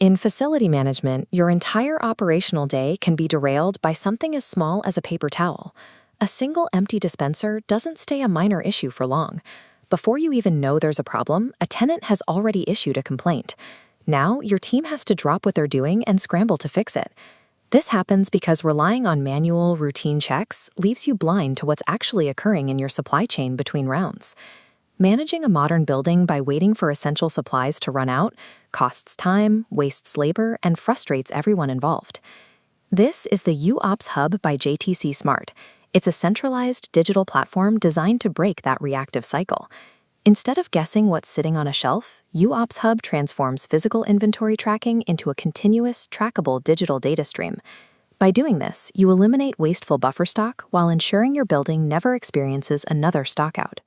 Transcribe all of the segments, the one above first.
In facility management, your entire operational day can be derailed by something as small as a paper towel. A single empty dispenser doesn't stay a minor issue for long. Before you even know there's a problem, a tenant has already issued a complaint. Now, your team has to drop what they're doing and scramble to fix it. This happens because relying on manual, routine checks leaves you blind to what's actually occurring in your supply chain between rounds. Managing a modern building by waiting for essential supplies to run out costs time, wastes labor, and frustrates everyone involved. This is the UOpsHub by JTC Smart. It's a centralized digital platform designed to break that reactive cycle. Instead of guessing what's sitting on a shelf, UOpsHub transforms physical inventory tracking into a continuous, trackable digital data stream. By doing this, you eliminate wasteful buffer stock while ensuring your building never experiences another stockout.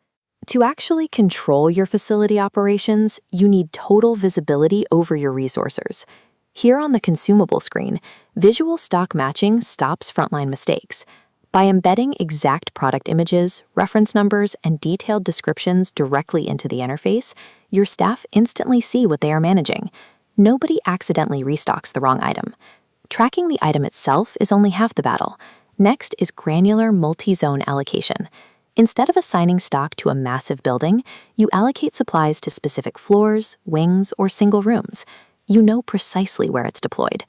To actually control your facility operations, you need total visibility over your resources. Here on the consumable screen, visual stock matching stops frontline mistakes. By embedding exact product images, reference numbers, and detailed descriptions directly into the interface, your staff instantly see what they are managing. Nobody accidentally restocks the wrong item. Tracking the item itself is only half the battle. Next is granular multi-zone allocation. Instead of assigning stock to a massive building, you allocate supplies to specific floors, wings, or single rooms. You know precisely where it's deployed.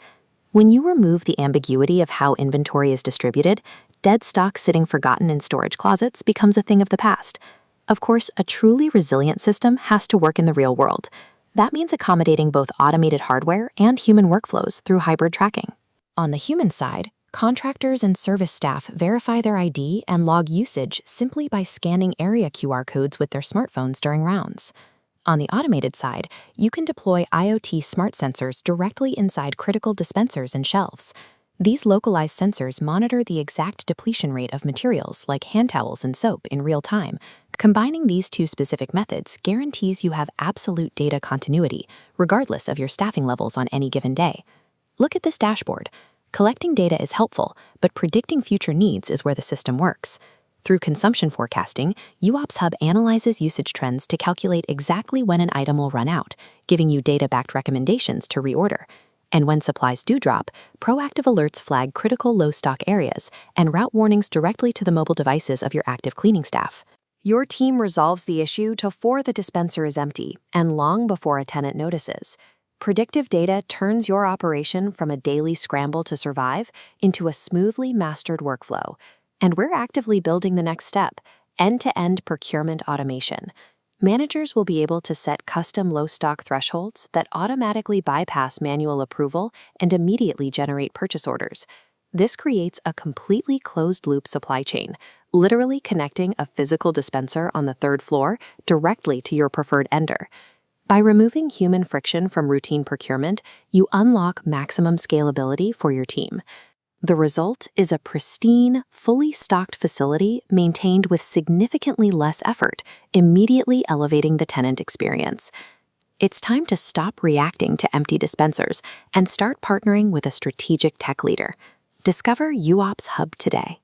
When you remove the ambiguity of how inventory is distributed, dead stock sitting forgotten in storage closets becomes a thing of the past. Of course, a truly resilient system has to work in the real world. That means accommodating both automated hardware and human workflows through hybrid tracking. On the human side, contractors and service staff verify their ID and log usage simply by scanning area QR codes with their smartphones during rounds. On the automated side, you can deploy IoT smart sensors directly inside critical dispensers and shelves. These localized sensors monitor the exact depletion rate of materials like hand towels and soap in real time. Combining these two specific methods guarantees you have absolute data continuity, regardless of your staffing levels on any given day. Look at this dashboard. Collecting data is helpful, but predicting future needs is where the system works. Through consumption forecasting, UOpsHub analyzes usage trends to calculate exactly when an item will run out, giving you data-backed recommendations to reorder. And when supplies do drop, proactive alerts flag critical low-stock areas and route warnings directly to the mobile devices of your active cleaning staff. Your team resolves the issue before the dispenser is empty and long before a tenant notices. Predictive data turns your operation from a daily scramble to survive into a smoothly mastered workflow. And we're actively building the next step, end-to-end procurement automation. Managers will be able to set custom low-stock thresholds that automatically bypass manual approval and immediately generate purchase orders. This creates a completely closed-loop supply chain, literally connecting a physical dispenser on the third floor directly to your preferred ender. By removing human friction from routine procurement, you unlock maximum scalability for your team. The result is a pristine, fully stocked facility maintained with significantly less effort, immediately elevating the tenant experience. It's time to stop reacting to empty dispensers and start partnering with a strategic tech leader. Discover UOpsHub today.